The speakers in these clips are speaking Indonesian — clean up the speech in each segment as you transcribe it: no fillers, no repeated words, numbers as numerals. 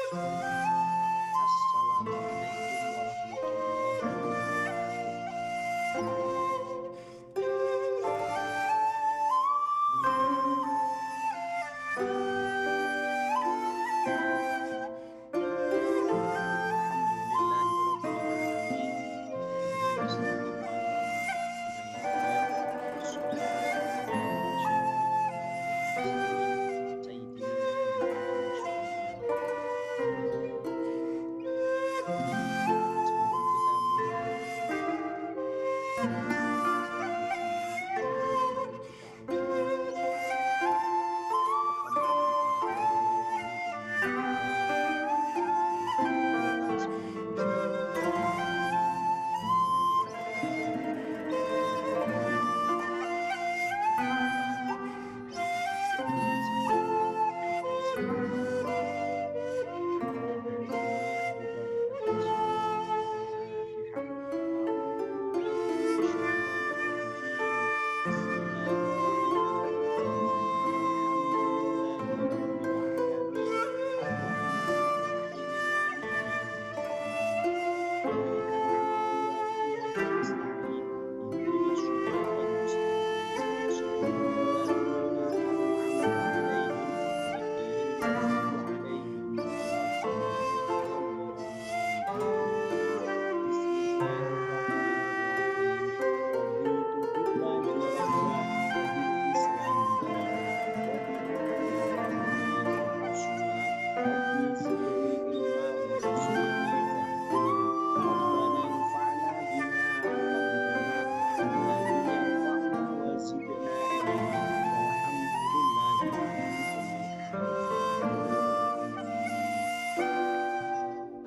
Assalamualaikum warahmatullahi wabarakatuh.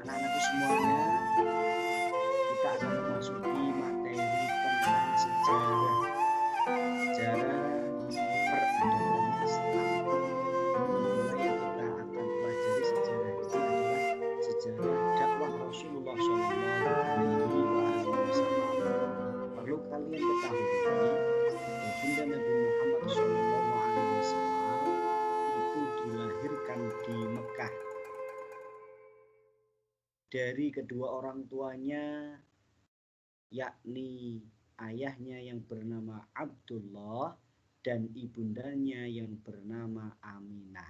Anak-anakku semuanya, kita akan memasuki materi tentang sejarah peradaban Islam. Yang kita akan pelajari sejarah itu adalah sejarah dakwah Rasulullah SAW. Perlu kalian ketahui, baginda Nabi Muhammad SAW itu dilahirkan di Mekah dari kedua orang tuanya, yakni ayahnya yang bernama Abdullah dan ibundanya yang bernama Aminah.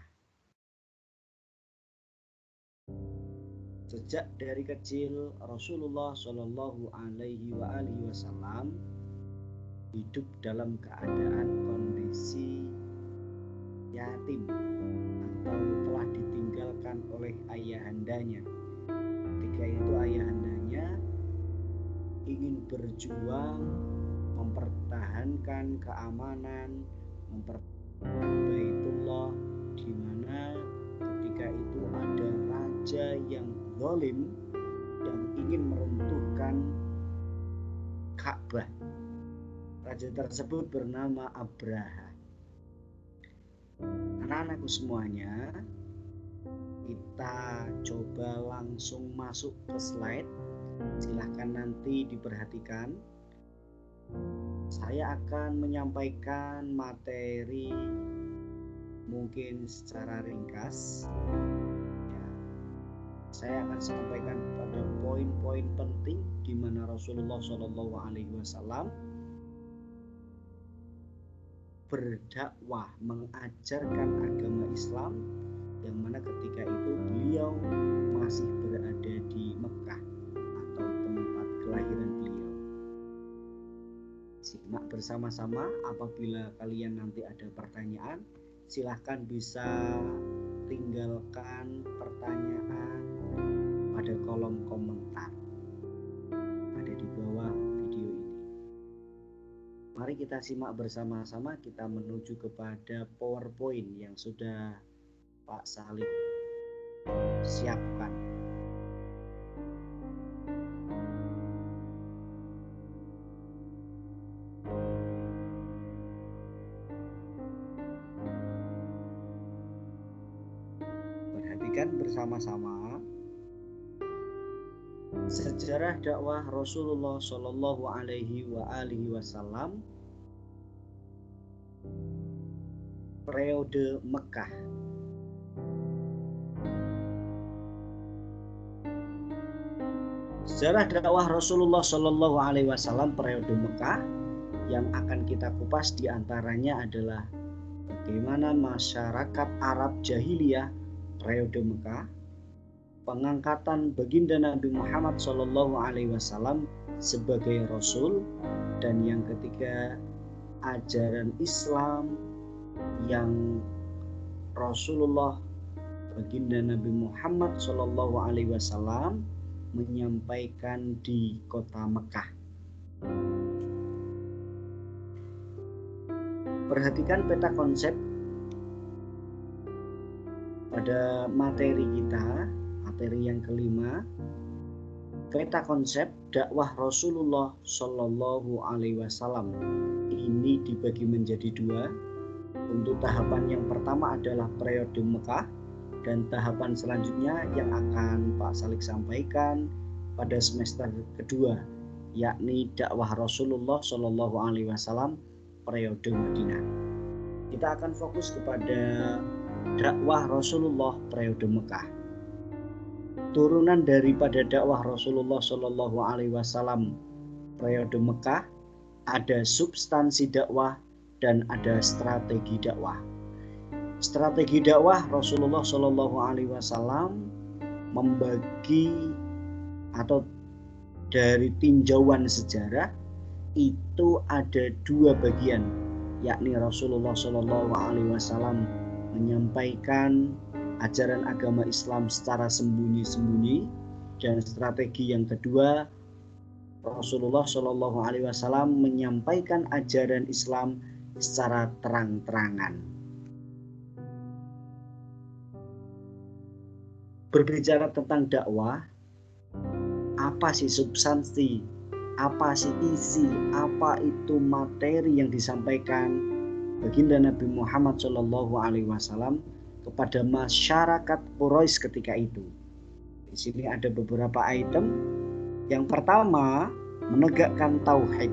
Sejak dari kecil Rasulullah Shallallahu Alaihi Wasallam hidup dalam keadaan kondisi yatim atau telah ditinggalkan oleh ayahandanya. Ketika itu ayahandanya ingin berjuang mempertahankan keamanan, mempertahankan Baitullah, di mana ketika itu ada raja yang zalim yang ingin meruntuhkan Ka'bah. Raja tersebut bernama Abraha. Anak-anakku semuanya, kita coba langsung masuk ke slide. Silahkan nanti diperhatikan. Saya akan menyampaikan materi mungkin secara ringkas. Saya akan sampaikan pada poin-poin penting di mana Rasulullah SAW berdakwah mengajarkan agama Islam, yang mana ketika itu beliau masih berada di Mekah atau tempat kelahiran beliau. Simak bersama-sama. Apabila kalian nanti ada pertanyaan, silahkan bisa tinggalkan pertanyaan pada kolom komentar ada di bawah video ini. Mari kita simak bersama-sama, kita menuju kepada PowerPoint yang sudah Pak Salib siapkan. Perhatikan bersama-sama sejarah dakwah Rasulullah Shallallahu Alaihi Wasallam periode Mekah. Sejarah dakwah Rasulullah Shallallahu Alaihi Wasallam periode Mekah yang akan kita kupas diantaranya adalah bagaimana masyarakat Arab jahiliyah periode Mekah, pengangkatan baginda Nabi Muhammad Shallallahu Alaihi Wasallam sebagai Rasul, dan yang ketiga ajaran Islam yang Rasulullah baginda Nabi Muhammad Shallallahu Alaihi Wasallam menyampaikan di kota Mekah. Perhatikan peta konsep pada materi kita, materi yang kelima, peta konsep dakwah Rasulullah Shallallahu Alaihi Wasallam. Ini dibagi menjadi dua. Untuk tahapan yang pertama adalah periode Mekah, dan tahapan selanjutnya yang akan Pak Salik sampaikan pada semester kedua, yakni dakwah Rasulullah Shallallahu Alaihi Wasallam periode Madinah. Kita akan fokus kepada dakwah Rasulullah periode Mekah. Turunan daripada dakwah Rasulullah Shallallahu Alaihi Wasallam periode Mekah ada substansi dakwah dan ada strategi dakwah. Strategi dakwah Rasulullah Shallallahu Alaihi Wasallam membagi atau dari tinjauan sejarah itu ada dua bagian, yakni Rasulullah Shallallahu Alaihi Wasallam menyampaikan ajaran agama Islam secara sembunyi-sembunyi, dan strategi yang kedua Rasulullah Shallallahu Alaihi Wasallam menyampaikan ajaran Islam secara terang-terangan. Berbicara tentang dakwah, apa sih substansi, apa sih isi, apa itu materi yang disampaikan baginda Nabi Muhammad Shallallahu Alaihi Wasallam kepada masyarakat Quraisy ketika itu? Di sini ada beberapa item. Yang pertama, menegakkan tauhid.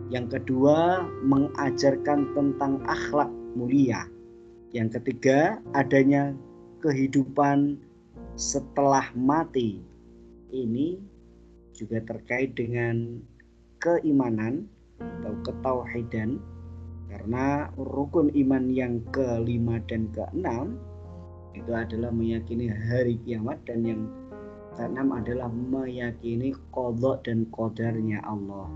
Yang kedua, mengajarkan tentang akhlak mulia. Yang ketiga, adanya kehidupan setelah mati. Ini juga terkait dengan keimanan atau ketauhidan, karena rukun iman yang kelima dan keenam itu adalah meyakini hari kiamat, dan yang keenam adalah meyakini qadha dan qadarnya Allah.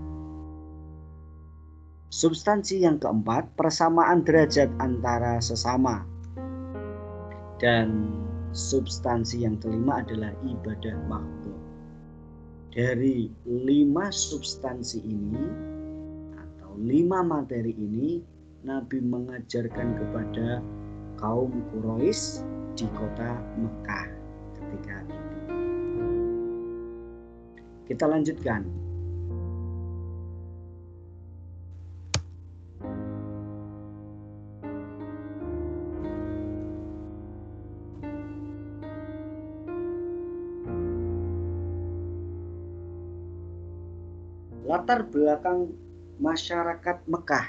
Substansi yang keempat, persamaan derajat antara sesama. Dan substansi yang kelima adalah ibadah makhluk. Dari 5 substansi ini atau 5 materi ini, Nabi mengajarkan kepada kaum Quraisy di kota Mekah ketika itu. Kita lanjutkan. Latar belakang masyarakat Mekah.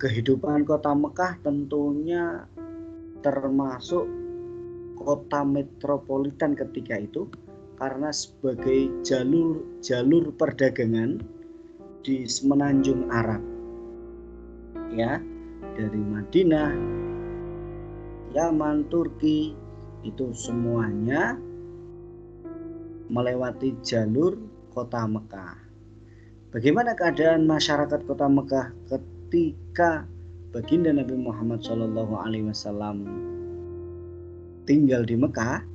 Kehidupan kota Mekah tentunya termasuk kota metropolitan ketika itu, karena sebagai jalur perdagangan di semenanjung Arab. Ya, dari Madinah, Yaman, Turki, itu semuanya melewati jalur kota Mekah. Bagaimana keadaan masyarakat kota Mekah ketika baginda Nabi Muhammad SAW tinggal di Mekah?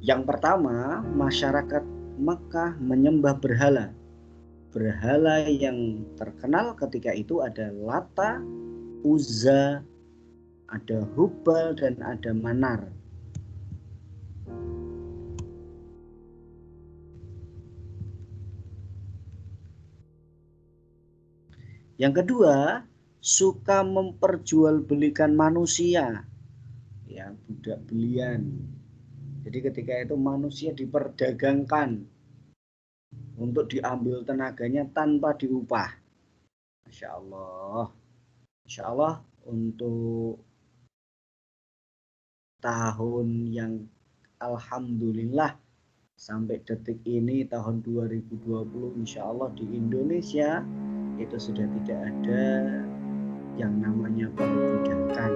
Yang pertama, masyarakat Mekah menyembah berhala. Berhala yang terkenal ketika itu ada Lata, Uzza, ada Hubal, dan ada Manar. Yang kedua, suka memperjualbelikan manusia, ya, budak belian. Jadi ketika itu manusia diperdagangkan untuk diambil tenaganya tanpa diupah. Masya Allah. Masya Allah, untuk tahun yang alhamdulillah sampai detik ini tahun 2020 insya Allah di Indonesia itu sudah tidak ada yang namanya perbudakan.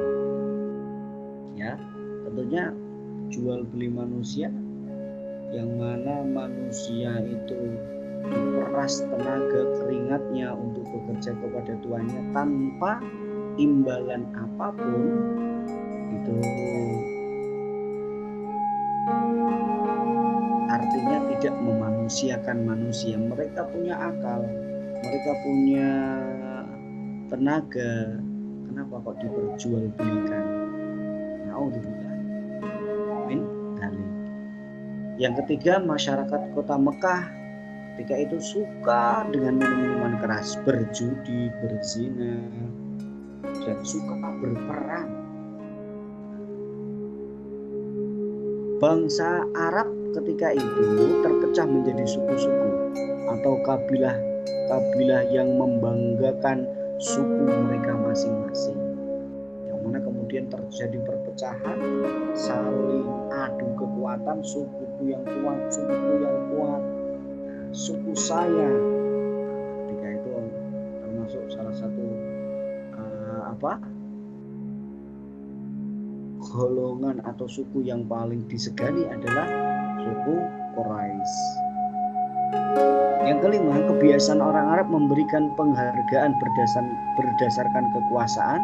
Ya, tentunya jual beli manusia yang mana manusia itu diperas tenaga keringatnya untuk bekerja kepada tuannya tanpa imbalan apapun, itu artinya tidak memanusiakan manusia. Mereka punya akal, mereka punya tenaga, kenapa kok diperjualbelikan? Naudzubillah min dzalik. Yang ketiga, masyarakat kota Mekah ketika itu suka dengan minuman keras, berjudi, berzina, dan suka berperang. Bangsa Arab ketika itu terpecah menjadi suku-suku atau kabilah yang membanggakan suku mereka masing-masing, yang mana kemudian terjadi perpecahan, saling adu kekuatan, sukuku yang kuat, suku saya. Ketika itu termasuk salah satu golongan atau suku yang paling disegani adalah suku Quraisy. Yang kelima, kebiasaan orang Arab memberikan penghargaan berdasarkan kekuasaan,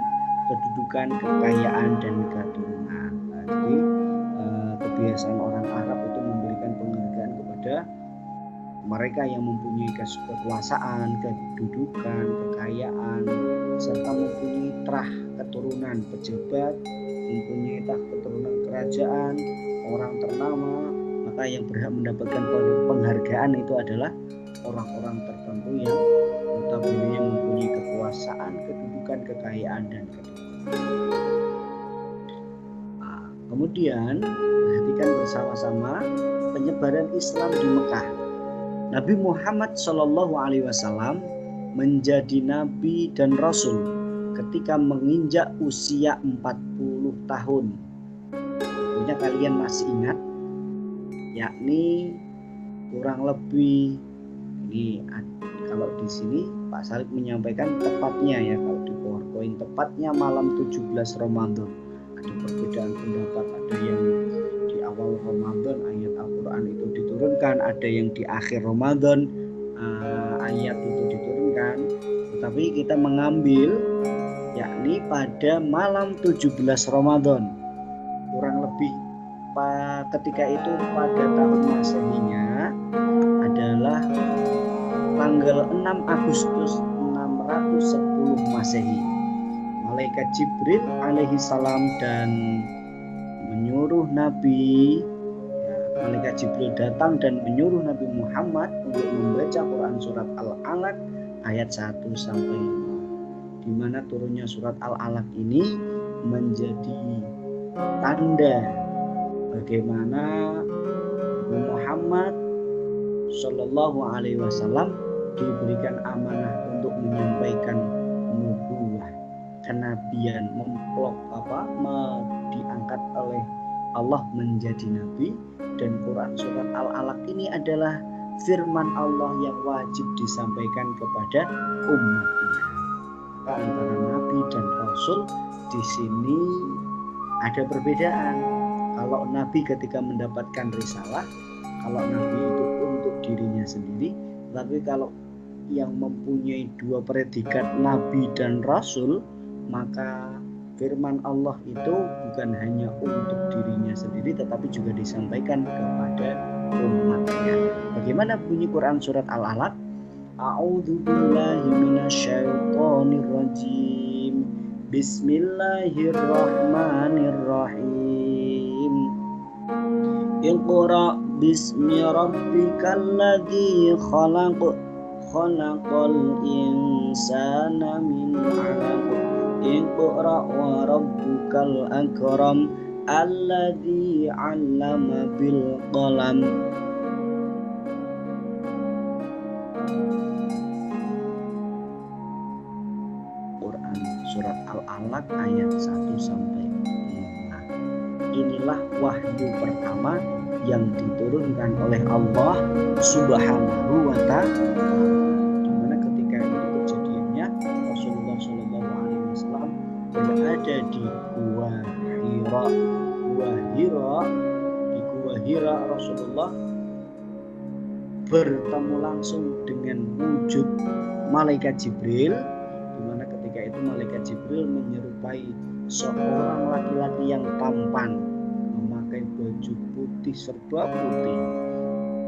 kedudukan, kekayaan, dan keturunan. Jadi kebiasaan orang Arab itu memberikan penghargaan kepada mereka yang mempunyai kekuasaan, kedudukan, kekayaan, serta mempunyai terah keturunan pejabat, mempunyai terah keturunan kerajaan, orang ternama. Maka yang berhak mendapatkan penghargaan itu adalah orang-orang tertentu yang notabene mempunyai kekuasaan, kedudukan, kekayaan, dan keturunan. Kemudian perhatikan bersama-sama penyebaran Islam di Mekah. Nabi Muhammad SAW menjadi nabi dan rasul ketika menginjak usia 40 tahun. Tentunya kalian masih ingat, yakni kurang lebih ini kalau di sini Pak Salib menyampaikan tepatnya ya, kalau di PowerPoint tepatnya malam 17 Ramadan. Ada perbedaan pendapat, ada yang di awal Ramadan ayat Al-Quran itu diturunkan, ada yang di akhir Ramadan ayat itu diturunkan, tetapi kita mengambil yakni pada malam 17 Ramadan, kurang lebih ketika itu pada tahun Masehinya adalah tanggal 6 Agustus 610 Masehi. Malaikat Jibril alaihi salam dan menyuruh Malaikat Jibril datang dan menyuruh Nabi Muhammad untuk membaca Quran surat Al-Alaq ayat 1 sampai 5, di mana turunnya surat Al-Alaq ini menjadi tanda bagaimana Nabi Muhammad Shallallahu Alaihi Wasallam diberikan amanah untuk menyampaikan nubuwah, kenabian, diangkat oleh Allah menjadi nabi. Dan Quran surat Al-Alaq ini adalah firman Allah yang wajib disampaikan kepada umatnya. Antara nabi dan rasul di sini ada perbedaan. Kalau nabi ketika mendapatkan risalah, kalau nabi itu untuk dirinya sendiri, tapi kalau yang mempunyai dua predikat nabi dan rasul, maka firman Allah itu bukan hanya untuk dirinya sendiri tetapi juga disampaikan kepada umatnya. Bagaimana bunyi Quran surat Al-Alaq? A'udzu billahi minasyaitonir rajim. Bismillahirrahmanirrahim. Iqra bismi rabbikal ladzi khalaq, khalaqal insana min 'alaq. Iqra wa rabbukal akram alladzi 'allama bil qalam. Quran surat Al-Alaq ayat 1 sampai 5. Inilah wahyu pertama yang diturunkan oleh Allah Subhanahu wa Ta'ala. Dimana ketika itu kejadiannya Rasulullah Shallallahu Alaihi Wasallam berada di Gua Hira. Di Gua Hira Rasulullah bertemu langsung dengan wujud malaikat Jibril, di mana ketika itu malaikat Jibril menyerupai seorang laki-laki yang tampan, memakai baju putih serba putih,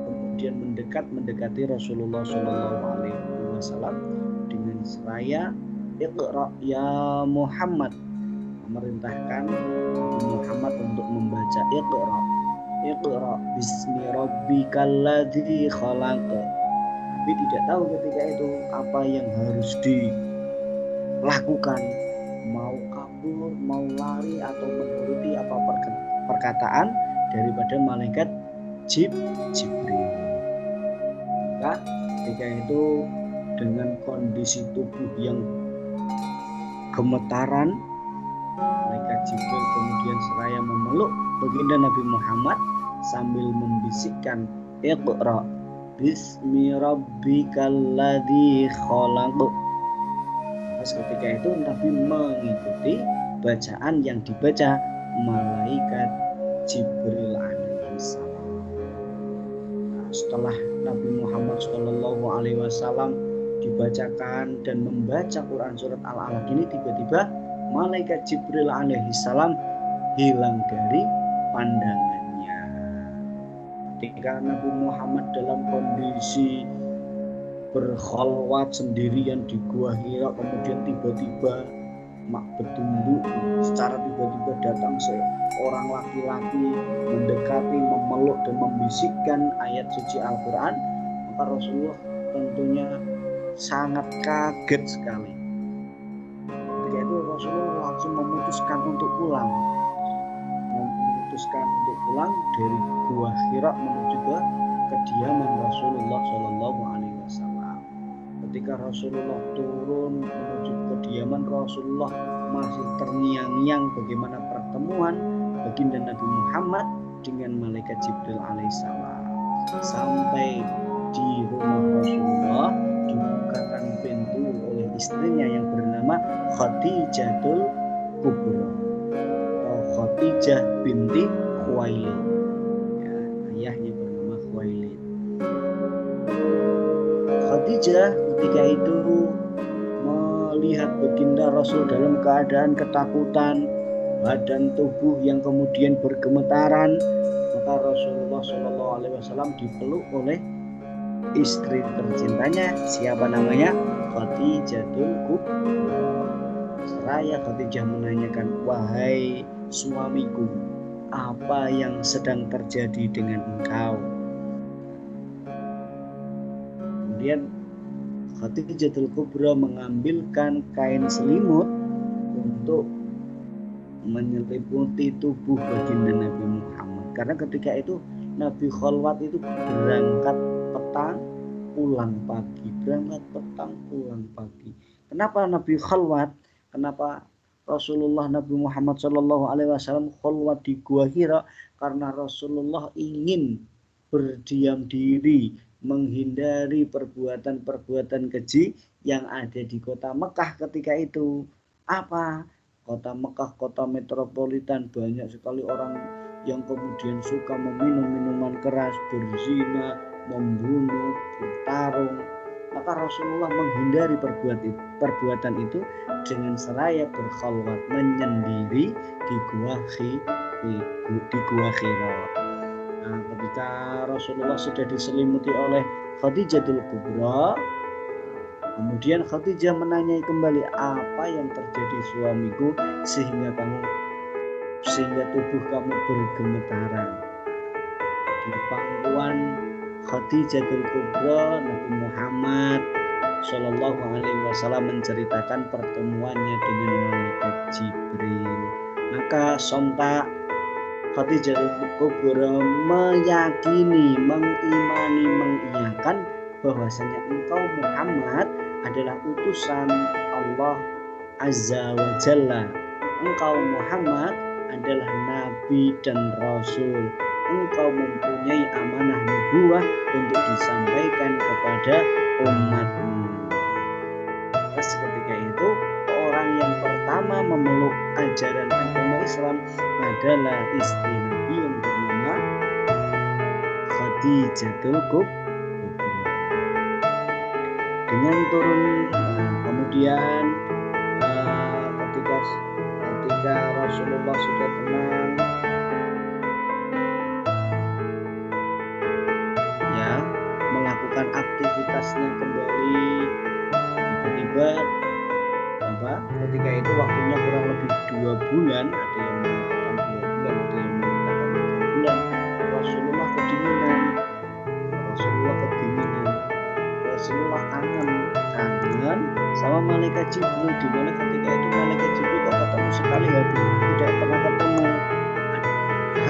kemudian mendekati Rasulullah Shallallahu Alaihi Wasallam dengan seraya Iqra ya Muhammad, memerintahkan Nabi Muhammad untuk membaca Iqra bismi rabbikal ladzi khalaq. Tapi tidak tahu ketika itu apa yang harus dilakukan, mau kabur, mau lari, atau menuruti apa perkataan daripada malaikat Jibril. Maka ketika itu dengan kondisi tubuh yang gemetaran, malaikat Jibril kemudian seraya memeluk baginda Nabi Muhammad sambil membisikkan Iqra bismi rabbikal ladzi khalaq. Pas ketika itu Nabi mengikuti bacaan yang dibaca malaikat Jibril alaihissalam. Setelah Nabi Muhammad Shallallahu Alaihi Wasallam dibacakan dan membaca Quran surat Al-Alaq ini, tiba-tiba malaikat Jibril alaihissalam hilang dari pandangannya. Ketika Nabi Muhammad dalam kondisi berkhalwat sendirian di Gua Hira, kemudian tiba-tiba betunduk, secara tiba-tiba datang seorang laki-laki mendekati, memeluk dan membisikkan ayat suci Al-Quran, maka Rasulullah tentunya sangat kaget sekali. Ketika itu Rasulullah langsung memutuskan untuk pulang dari Gua Hira menuju ke kediaman Rasulullah Shallallahu Alaihi Wasallam. Ketika Rasulullah turun menuju kediaman, Rasulullah masih terngiang-ngiang bagaimana pertemuan baginda Nabi Muhammad dengan malaikat Jibril alaihissalam. Sampai di rumah Rasulullah dibukakan pintu oleh istrinya yang bernama Khadijatul Kubra, Khadijah binti Khuwailid, ya, ayahnya bernama Khuwailid. Khadijah ketika itu melihat baginda Rasul dalam keadaan ketakutan, badan tubuh yang kemudian bergemetaran, maka Rasulullah Shallallahu Alaihi Wasallam dipeluk oleh istri tercintanya, siapa namanya? Khadijatul Kubra. Seraya Khadijah menanyakan, wahai suamiku, apa yang sedang terjadi dengan engkau? Kemudian Khadijatul Kubra mengambilkan kain selimut untuk menyelimuti tubuh baginda Nabi Muhammad. Karena ketika itu Nabi khalwat itu berangkat petang pulang pagi. Kenapa Nabi khalwat? Kenapa Rasulullah Nabi Muhammad Shallallahu Alaihi Wasallam khalwat di Gua Hira? Karena Rasulullah ingin berdiam diri, menghindari perbuatan-perbuatan keji yang ada di kota Mekah ketika itu. Apa? Kota Mekah, kota metropolitan, banyak sekali orang yang kemudian suka meminum minuman keras, berzina, membunuh, bertarung. Maka Rasulullah menghindari perbuatan itu dengan seraya berkhalwat menyendiri di Gua Hira. Nah, ketika Rasulullah sudah diselimuti oleh Khadijatul Kubra, kemudian Khadijah menanyai kembali, apa yang terjadi suamiku sehingga tubuh kamu bergemetaran? Di pangkuan Khadijatul Kubra, Nabi Muhammad Shallallahu Alaihi Wasallam menceritakan pertemuannya dengan malaikat Jibril. Maka sontak Khadijatul Kubra meyakini, mengimani, mengiyakan bahwasanya engkau Muhammad adalah utusan Allah Azza wa Jalla. Engkau Muhammad adalah Nabi dan Rasul engkau mempunyai amanah nubuwah untuk disampaikan kepada umatmu. Terus ketika itu orang yang pertama memeluk ajaran agama Islam adalah istri Nabi yang bernama Khadijatul Kubra. Dengan turun kemudian ketika Rasulullah sudah tenang, ya, melakukan aktivitasnya kembali, tiba-tiba ketika itu waktunya kurang lebih 2 bulan, ada yang mengatakan 2 bulan, ada yang mengatakan 3 bulan, Rasulullah kedinginan, Rasulullah kangen sama malaikat Jibril, di mana ketika itu malaikat Jibril kok ketemu sekali habis tidak pernah ketemu.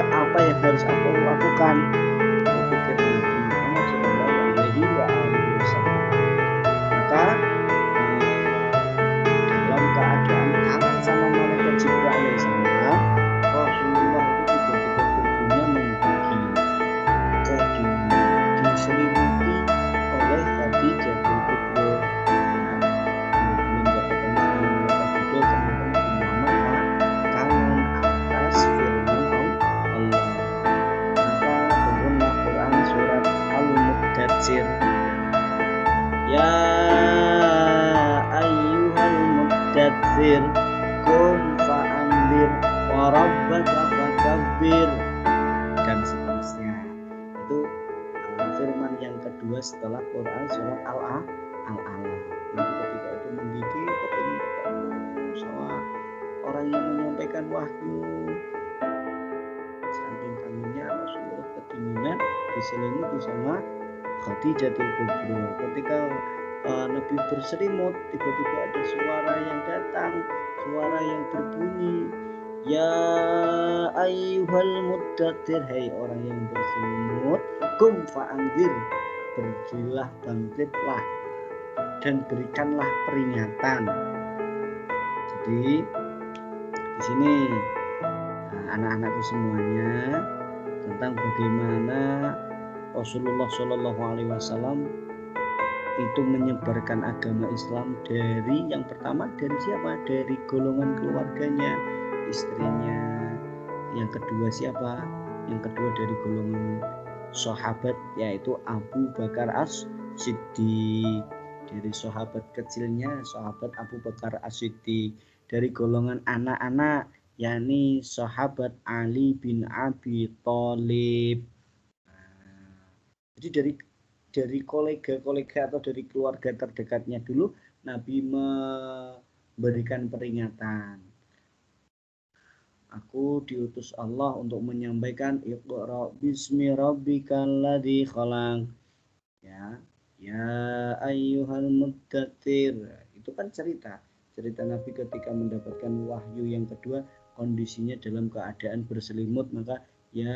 Apa yang harus aku lakukan? Berpikir Nabi Muhammad Shallallahu Alaihi Wasallam. Maka dalam keadaan kangen sama malaikat Jibril alaihissalam, Rasulullah itu tiba-tiba tubuhnya menggigil, diselimuti oleh Khadijatul Kubra. Ya ayyuhal muddatsir qum fa'anzir wa rabbaka fakabbir, dan seterusnya. Itu firman yang kedua setelah Quran surat Al-Alaq. Nah, ketika itu menggigil kepingin ketemu sama orang yang menyampaikan wahyu. Saking kangennya Rasulullah kedinginan, diselimuti sama Khadijatul Kubra. Ketika Nabi berselimut, tiba-tiba ada suara yang datang, suara yang berbunyi, ya ayyuhal muddatsir, hai orang yang berselimut, qum fa'anzir, berdirilah, bangkitlah, dan berikanlah peringatan. Jadi di sini anak-anakku semuanya, tentang bagaimana Rasulullah Shallallahu Alaihi Wasallam itu menyebarkan agama Islam dari yang pertama dari siapa? Dari golongan keluarganya, istrinya. Yang kedua siapa? Yang kedua dari golongan sahabat, yaitu Abu Bakar As-Siddiq. Dari sahabat kecilnya, sahabat Abu Bakar As-Siddiq. Dari golongan anak-anak, yakni sahabat Ali bin Abi Thalib. Jadi dari kolega-kolega atau dari keluarga terdekatnya dulu Nabi memberikan peringatan. Aku diutus Allah untuk menyampaikan Iqra bismi rabbikal ladzi khalaq. Ya ayyuhal muddatsir. Itu kan cerita Nabi ketika mendapatkan wahyu yang kedua, kondisinya dalam keadaan berselimut, maka ya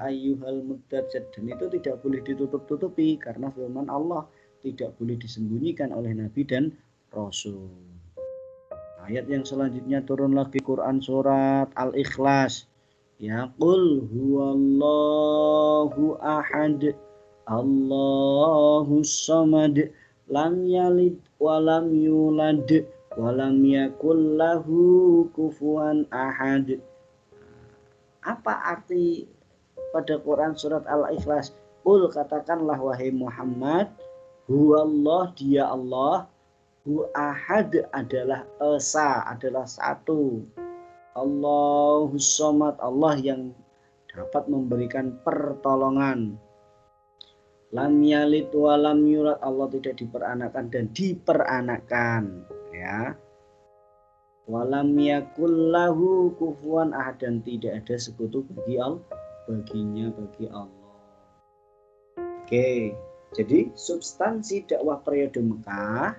ayyuhal muddatsir, dan itu tidak boleh ditutup-tutupi karena firman Allah tidak boleh disembunyikan oleh Nabi dan Rasul. Ayat yang selanjutnya turun lagi Quran surat Al-Ikhlas. Ya qul huwallahu ahad Allahus samad lam yalid walam yulad walam yakul lahu kufuwan ahad. Apa arti pada Quran surat Al-Ikhlas? Qul, katakanlah wahai Muhammad, huwallah, dia Allah, hu ahad adalah esa, adalah satu, Allahus samad, Allah yang dapat memberikan pertolongan, lam yalid wa lam yulad, Allah tidak diperanakan dan diperanakan, ya. Walam yakul lahu kufuwan ahad, dan tidak ada sekutu bagi Allah. Oke, jadi substansi dakwah periode Mekah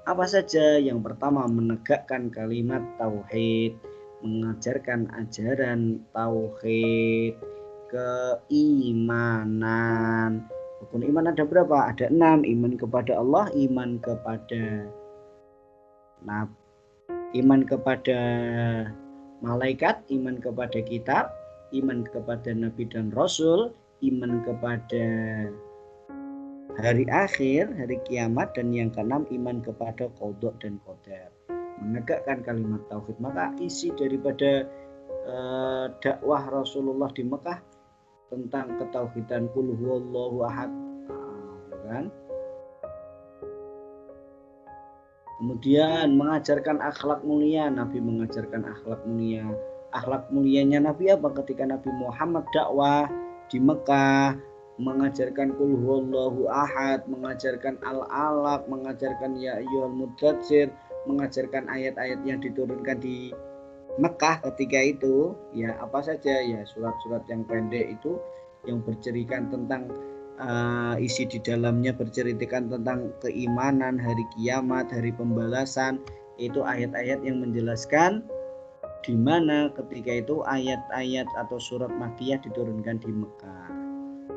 apa saja? Yang pertama, menegakkan kalimat tauhid, mengajarkan ajaran tauhid, keimanan. Rukun iman ada berapa? Ada 6. Iman kepada Allah, iman kepada iman kepada malaikat, iman kepada kitab, iman kepada Nabi dan Rasul, iman kepada hari akhir, hari kiamat, dan yang keenam iman kepada qada dan qadar, menegakkan kalimat tauhid. Maka isi daripada dakwah Rasulullah di Mekah tentang ketauhidan qul huwallahu ahad, kan? Kemudian mengajarkan akhlak mulia, Nabi mengajarkan akhlak mulia. Akhlak mulianya Nabi apa? Ketika Nabi Muhammad dakwah di Mekah, mengajarkan qul huwallahu ahad, mengajarkan al-alaq, mengajarkan ya ayyuhal mudatsir, mengajarkan ayat-ayat yang diturunkan di Mekah ketika itu, ya apa saja, ya surat-surat yang pendek itu yang berceritakan tentang isi di dalamnya berceritakan tentang keimanan, hari kiamat, hari pembalasan. Itu ayat-ayat yang menjelaskan di mana ketika itu ayat-ayat atau surat Makkiyah diturunkan di Mekah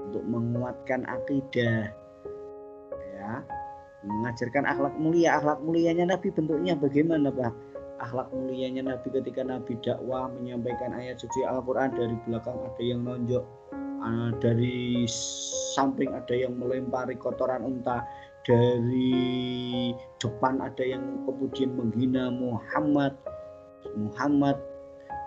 untuk menguatkan akidah, ya, mengajarkan akhlak mulia. Akhlak mulianya Nabi bentuknya bagaimana, Pak? Akhlak mulianya Nabi ketika Nabi dakwah menyampaikan ayat suci Al-Quran, dari belakang ada yang nonjok, dari samping ada yang melempari kotoran unta, dari depan ada yang kemudian menghina Muhammad,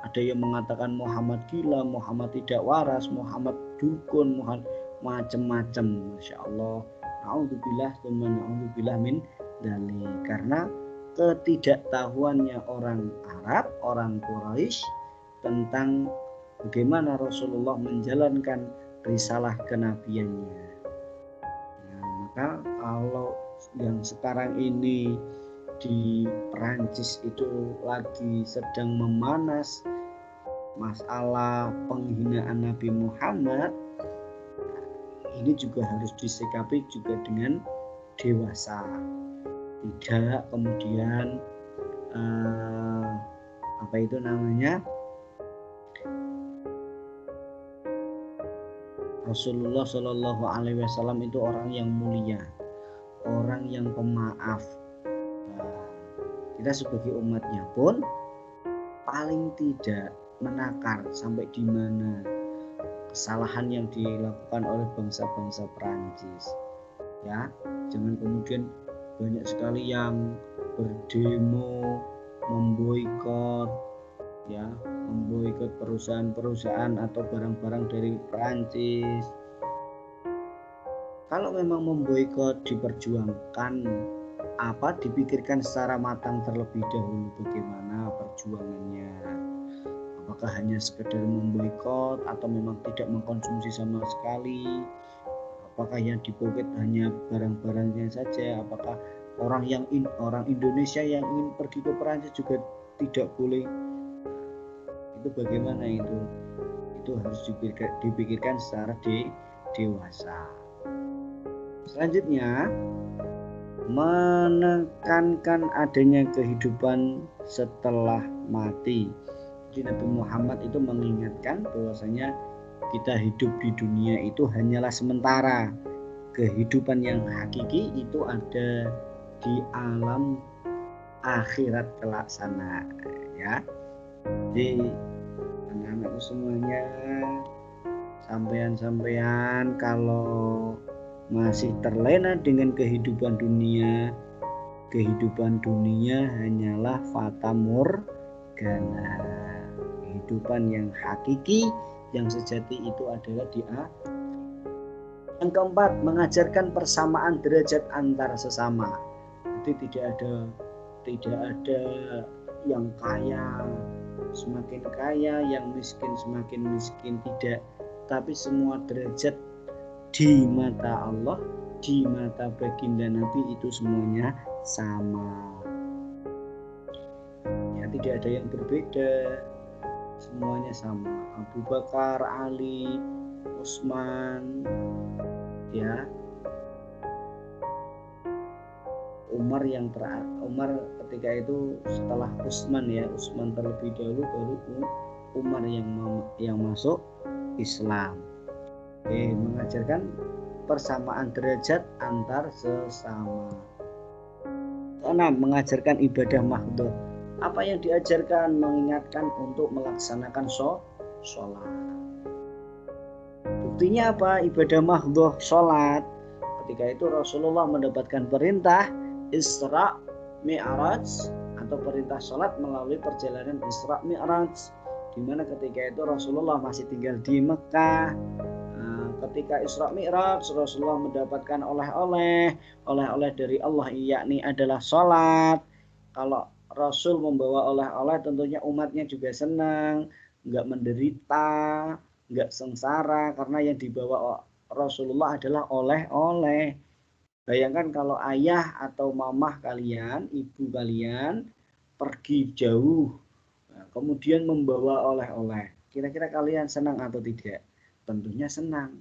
ada yang mengatakan Muhammad gila, Muhammad tidak waras, Muhammad dukun, Muhammad macam-macam. Masya Allah, na'udzubillah min dzalik. Karena ketidaktahuannya orang Arab, orang Quraisy tentang bagaimana Rasulullah menjalankan risalah kenabiannya. Nah, maka kalau yang sekarang ini di Perancis itu lagi sedang memanas masalah penghinaan Nabi Muhammad, ini juga harus disikapi juga dengan dewasa. Tidak kemudian apa itu namanya, Rasulullah Shallallahu Alaihi Wasallam itu orang yang mulia, orang yang pemaaf. Kita sebagai umatnya pun paling tidak menakar sampai di mana kesalahan yang dilakukan oleh bangsa-bangsa Perancis. Ya, jangan kemudian banyak sekali yang berdemo, memboikot, ya, memboikot perusahaan-perusahaan atau barang-barang dari Perancis. Kalau memang memboikot, diperjuangkan apa, dipikirkan secara matang terlebih dahulu bagaimana perjuangannya. Apakah hanya sekedar memboikot atau memang tidak mengkonsumsi sama sekali? Apakah yang diboikot hanya barang-barangnya saja? Apakah orang Indonesia yang ingin pergi ke Perancis juga tidak boleh? Itu bagaimana itu? Itu harus dipikirkan secara dewasa. Selanjutnya, menekankan adanya kehidupan setelah mati. Jadi Nabi Muhammad itu mengingatkan bahwasanya kita hidup di dunia itu hanyalah sementara. Kehidupan yang hakiki itu ada di alam akhirat kelak sana, ya. Jadi anak-anakku semuanya, sampean kalau masih terlena dengan kehidupan dunia hanyalah fata morgana. Kehidupan yang hakiki, yang sejati itu adalah di akhirat. Yang keempat, mengajarkan persamaan derajat antar sesama. Jadi tidak ada yang kaya semakin kaya, yang miskin semakin miskin, tidak. Tapi semua derajat di mata Allah, di mata baginda Nabi itu semuanya sama. Ya, tidak ada yang berbeda, semuanya sama. Abu Bakar, Ali, Utsman, ya, Umar ketika itu setelah Utsman, ya, Utsman terlebih dahulu, baru Umar yang masuk Islam. Mengajarkan persamaan derajat antar sesama. Keenam, mengajarkan ibadah mahdhah. Apa yang diajarkan? Mengingatkan untuk melaksanakan sholat. Buktinya apa? Ibadah mahdhah sholat. Ketika itu Rasulullah mendapatkan perintah Isra Mi'raj atau perintah sholat melalui perjalanan Isra Mi'raj, di mana ketika itu Rasulullah masih tinggal di Mekah. Ketika Isra Mi'raj Rasulullah mendapatkan oleh-oleh dari Allah, yakni adalah sholat. Kalau Rasul membawa oleh-oleh tentunya umatnya juga senang, nggak menderita, nggak sengsara, karena yang dibawa Rasulullah adalah oleh-oleh. Bayangkan kalau ayah atau mamah kalian, ibu kalian pergi jauh, kemudian membawa oleh-oleh, kira-kira kalian senang atau tidak? Tentunya senang.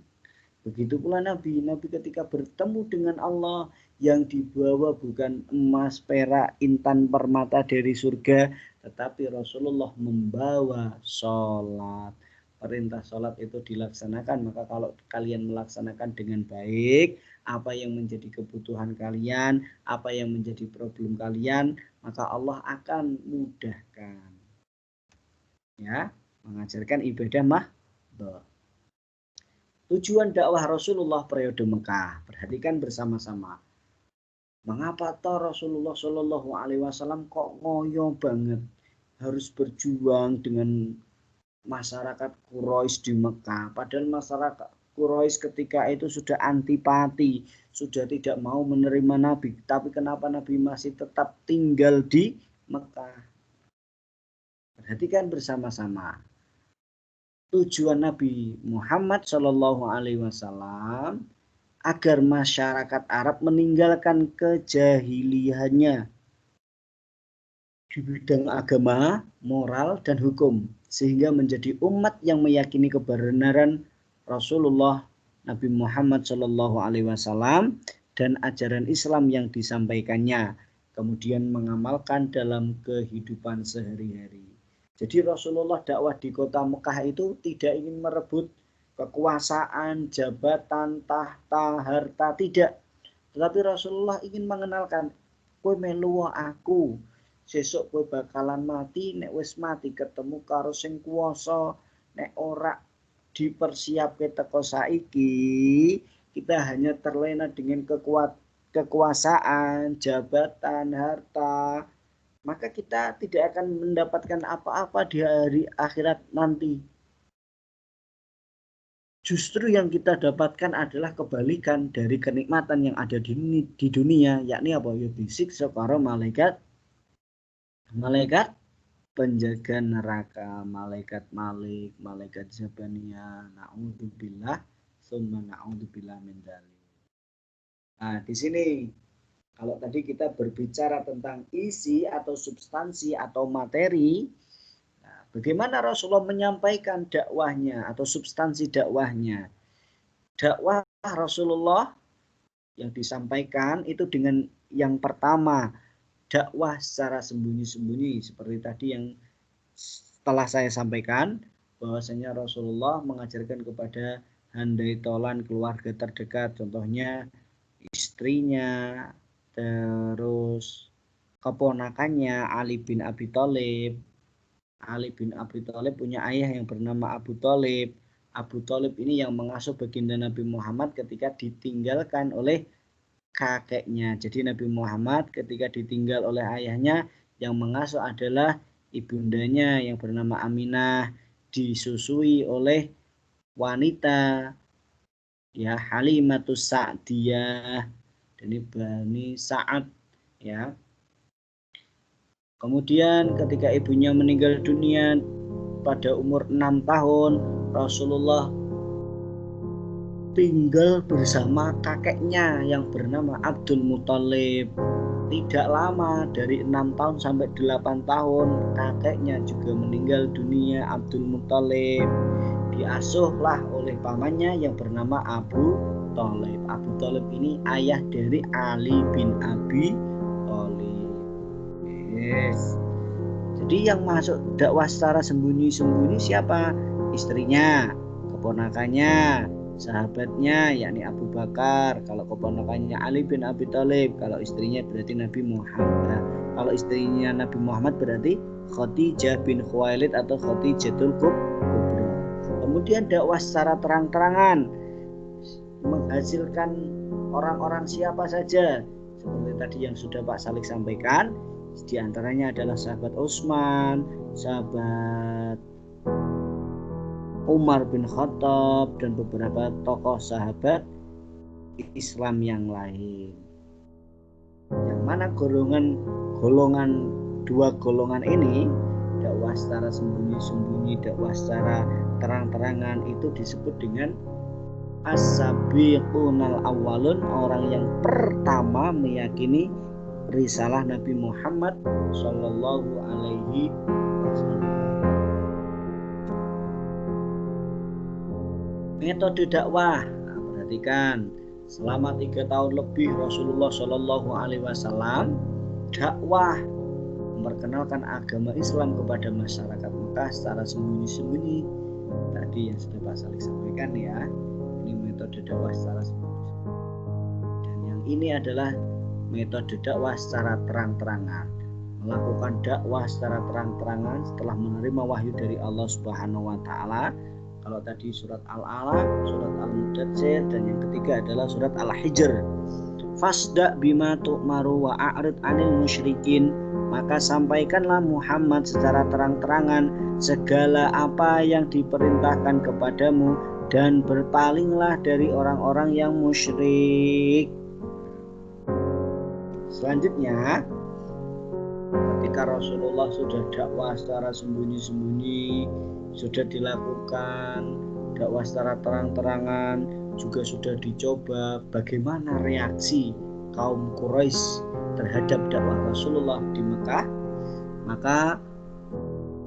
Begitu pula Nabi ketika bertemu dengan Allah, yang dibawa bukan emas, perak, intan, permata dari surga, tetapi Rasulullah membawa sholat. Perintah sholat itu dilaksanakan, maka kalau kalian melaksanakan dengan baik, apa yang menjadi kebutuhan kalian, apa yang menjadi problem kalian, maka Allah akan mudahkan. Ya, mengajarkan ibadah mahdhah. Tujuan dakwah Rasulullah periode Mekah. Perhatikan bersama-sama. Mengapa toh Rasulullah Shallallahu Alaihi Wasallam kok ngoyo banget harus berjuang dengan masyarakat Quraisy di Mekah? Padahal masyarakat Quraisy ketika itu sudah antipati, sudah tidak mau menerima Nabi. Tapi kenapa Nabi masih tetap tinggal di Mekah? Perhatikan bersama-sama. Tujuan Nabi Muhammad Shallallahu Alaihi Wasallam agar masyarakat Arab meninggalkan kejahiliannya di bidang agama, moral, dan hukum, sehingga menjadi umat yang meyakini kebenaran Rasulullah Nabi Muhammad Shallallahu Alaihi Wasallam dan ajaran Islam yang disampaikannya, kemudian mengamalkan dalam kehidupan sehari-hari. Jadi Rasulullah dakwah di kota Mekah itu tidak ingin merebut kekuasaan, jabatan, tahta, harta, tidak. Tetapi Rasulullah ingin mengenalkan, kowe melu aku, sesuk kowe bakalan mati, nek wis mati ketemu karo sing kuwasa, nek ora dipersiapke teko saiki, kita hanya terlena dengan kekuasaan, jabatan, harta, maka kita tidak akan mendapatkan apa-apa di hari akhirat nanti. Justru yang kita dapatkan adalah kebalikan dari kenikmatan yang ada di dunia, yakni apa? Ya disiksa karo malaikat penjaga neraka, malaikat Malik, malaikat Zabaniyah, na'udzubillah, summa na'udzubillah min dzalik. Nah, di sini kalau tadi kita berbicara tentang isi atau substansi atau materi, nah, bagaimana Rasulullah menyampaikan dakwahnya atau substansi dakwahnya? Dakwah Rasulullah yang disampaikan itu dengan yang pertama, dakwah secara sembunyi-sembunyi, seperti tadi yang telah saya sampaikan, bahwasanya Rasulullah mengajarkan kepada handai tolan keluarga terdekat, contohnya istrinya, terus keponakannya Ali bin Abi Thalib. Ali bin Abi Thalib punya ayah yang bernama Abu Thalib. Abu Thalib ini yang mengasuh baginda Nabi Muhammad ketika ditinggalkan oleh kakeknya. Jadi Nabi Muhammad ketika ditinggal oleh ayahnya, yang mengasuh adalah ibundanya yang bernama Aminah, disusui oleh wanita ya Halimatus Sa'diyah dari Bani Sa'ad ya. Kemudian ketika ibunya meninggal dunia pada umur 6 tahun, Rasulullah tinggal bersama kakeknya yang bernama Abdul Muthalib. Tidak lama, dari 6 tahun sampai 8 tahun, kakeknya juga meninggal dunia, Abdul Muthalib. Diasuhlah oleh pamannya yang bernama Abu Thalib. Abu Thalib ini ayah dari Ali bin Abi Thalib. Yes. Jadi yang masuk dakwah secara sembunyi-sembunyi siapa? Istrinya, keponakannya, sahabatnya yakni Abu Bakar. Kalau keponakannya Ali bin Abi Thalib, kalau istrinya berarti Nabi Muhammad. Kalau istrinya Nabi Muhammad berarti Khadijah bin Khuwailid atau Khadijatul Kubra. Kemudian dakwah secara terang-terangan, menghasilkan orang-orang siapa saja seperti tadi yang sudah Pak Salik sampaikan. Di antaranya adalah sahabat Utsman, sahabat Umar bin Khattab, dan beberapa tokoh sahabat Islam yang lain. Yang mana dua golongan ini, dakwah secara sembunyi-sembunyi, dakwah secara terang-terangan, itu disebut dengan as-sabiqunal awwalun, orang yang pertama meyakini risalah Nabi Muhammad Sallallahu Alaihi Wasallam. Metode dakwah, perhatikan, selama 3 tahun lebih Rasulullah Sallallahu Alaihi Wasallam dakwah memperkenalkan agama Islam kepada masyarakat Mekah secara sembunyi-sembunyi. Tadi yang sudah Pak Salik sampaikan ya, ini metode dakwah secara sembunyi-sembunyi. Dan yang ini adalah metode dakwah secara terang-terangan, melakukan dakwah secara terang-terangan setelah menerima wahyu dari Allah Subhanahu wa taala. Kalau tadi surat Al-Alaq, surat Al-Mudatsir, dan yang ketiga adalah surat Al-Hijr. Fasda bima tu'maru wa a'rid 'anil musyrikin, maka sampaikanlah Muhammad secara terang-terangan segala apa yang diperintahkan kepadamu dan berpalinglah dari orang-orang yang musyrik. Selanjutnya, ketika Rasulullah sudah dakwah secara sembunyi-sembunyi, sudah dilakukan dakwah secara terang-terangan, juga sudah dicoba bagaimana reaksi kaum Quraisy terhadap dakwah Rasulullah di Mekah, maka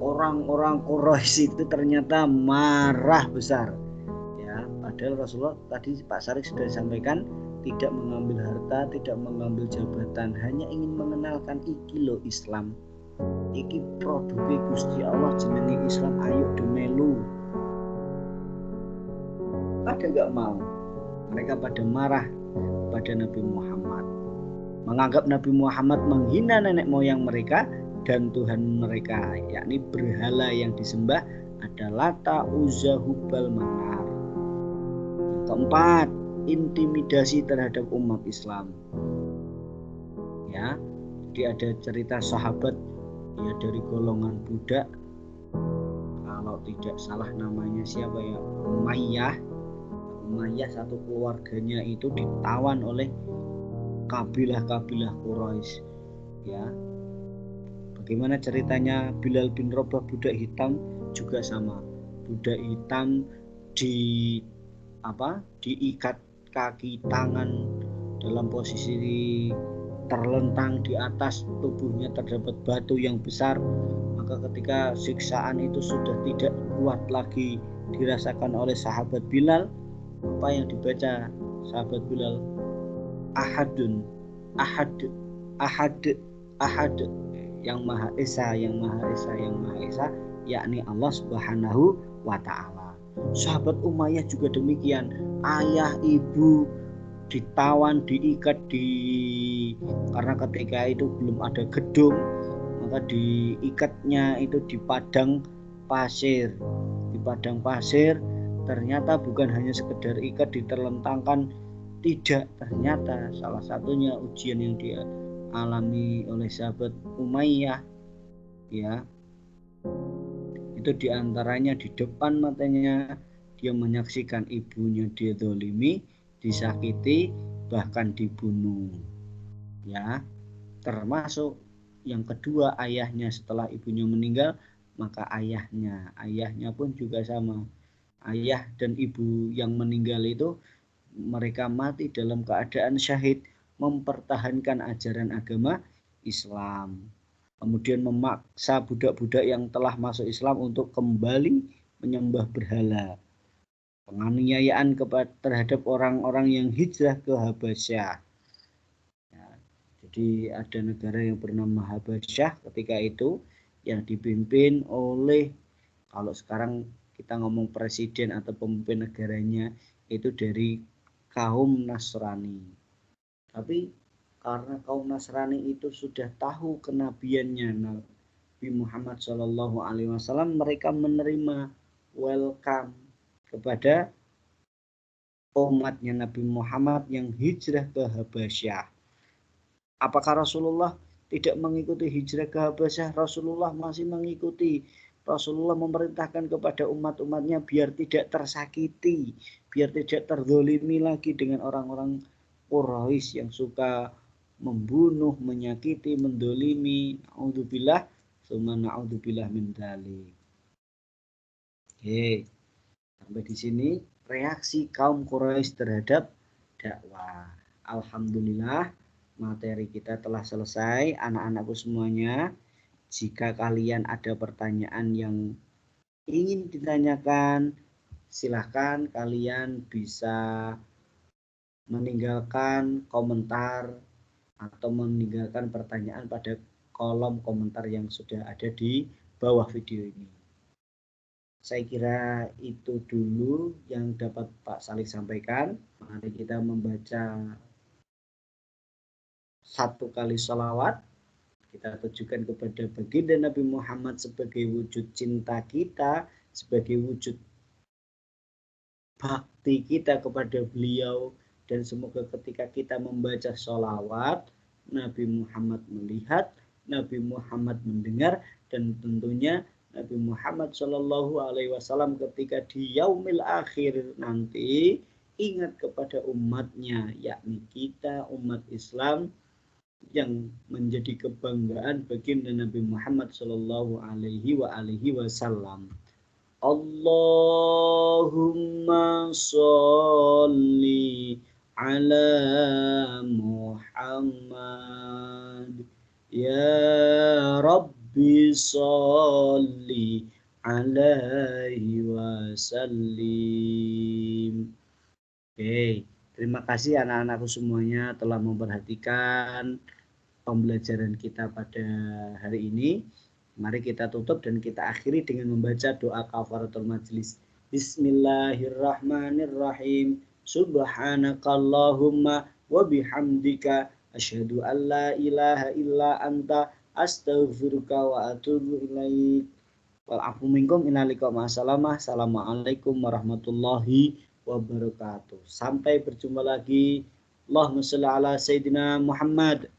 orang-orang Quraisy itu ternyata marah besar. Ya, padahal Rasulullah tadi Pak Sarik sudah sampaikan tidak mengambil harta, tidak mengambil jabatan, hanya ingin mengenalkan iki lo Islam. Iki produk Gusti Allah jenenge Islam, ayo demelu. Pada gak mau, mereka pada marah pada Nabi Muhammad, menganggap Nabi Muhammad menghina nenek moyang mereka dan Tuhan mereka, yakni berhala yang disembah adalah Lata, Uzza, Hubal, Manar. Keempat, intimidasi terhadap umat Islam. Ya, jadi ada cerita sahabat ya dari golongan budak, kalau tidak salah namanya siapa ya, Umayyah, satu keluarganya itu ditawan oleh kabilah-kabilah Quraisy. Ya, bagaimana ceritanya Bilal bin Rabah, budak hitam juga sama. Budak hitam diikat kaki tangan dalam posisi terlentang di atas, tubuhnya terdapat batu yang besar. Maka ketika siksaan itu sudah tidak kuat lagi dirasakan oleh sahabat Bilal, apa yang dibaca sahabat Bilal? Ahadun, ahad, ahad, ahad, yang Maha Esa, yang Maha Esa, yang Maha Esa, yakni Allah Subhanahu wa taala. Sahabat Umayyah juga demikian, ayah ibu ditawan, diikat karena ketika itu belum ada gedung, maka diikatnya itu di padang pasir. Di padang pasir ternyata bukan hanya sekedar ikat diterlentangkan, tidak, ternyata salah satunya ujian yang dialami oleh sahabat Umayyah ya, itu diantaranya di depan matanya dia menyaksikan ibunya dizalimi, disakiti, bahkan dibunuh ya. Termasuk yang kedua, ayahnya setelah ibunya meninggal, maka ayahnya pun juga sama. Ayah dan ibu yang meninggal itu mereka mati dalam keadaan syahid mempertahankan ajaran agama Islam. Kemudian memaksa budak-budak yang telah masuk Islam untuk kembali menyembah berhala. Penganiayaan terhadap orang-orang yang hijrah ke Habasyah. Ya, jadi ada negara yang bernama Habasyah ketika itu yang dipimpin oleh, kalau sekarang kita ngomong presiden atau pemimpin negaranya itu dari kaum Nasrani. Tapi karena kaum Nasrani itu sudah tahu kenabiannya Nabi Muhammad SAW, mereka menerima, welcome. kepada umatnya Nabi Muhammad yang hijrah ke Habasyah. Apakah Rasulullah tidak mengikuti hijrah ke Habasyah? Rasulullah masih mengikuti. Rasulullah memerintahkan kepada umat-umatnya biar tidak tersakiti, biar tidak terzolimi lagi dengan orang-orang Quraisy yang suka membunuh, menyakiti, mendolimi. Na'udzubillah, tsumma na'udzubillah min dzalik. Oke, sampai di sini reaksi kaum Quraisy terhadap dakwah. Alhamdulillah, materi kita telah selesai, anak-anakku semuanya. Jika kalian ada pertanyaan yang ingin ditanyakan, silahkan kalian bisa meninggalkan komentar atau meninggalkan pertanyaan pada kolom komentar yang sudah ada di bawah video ini. Saya kira itu dulu yang dapat Pak Salih sampaikan. Mari kita membaca 1 kali sholawat. Kita tujukan kepada baginda Nabi Muhammad sebagai wujud cinta kita, sebagai wujud bakti kita kepada beliau. Dan semoga ketika kita membaca sholawat, Nabi Muhammad melihat, Nabi Muhammad mendengar, dan tentunya Nabi Muhammad SAW ketika di yaumil akhir nanti ingat kepada umatnya, yakni kita umat Islam yang menjadi kebanggaan baginda Nabi Muhammad SAW. Allahumma sholli ala Muhammad ya Rabbi sholli alaihi wasallim. Oke, terima kasih anak-anakku semuanya telah memperhatikan pembelajaran kita pada hari ini. Mari kita tutup dan kita akhiri dengan membaca doa kafaratul majlis. Bismillahirrahmanirrahim. Subhanakallahumma wa bihamdika asyhadu an la ilaha illa anta astaghfiruka wa atubu ilaik. Wal afu minkum innalikum assalamah. Assalamualaikum warahmatullahi wabarakatuh. Sampai berjumpa lagi. Allahumma shalli ala sayyidina Muhammad.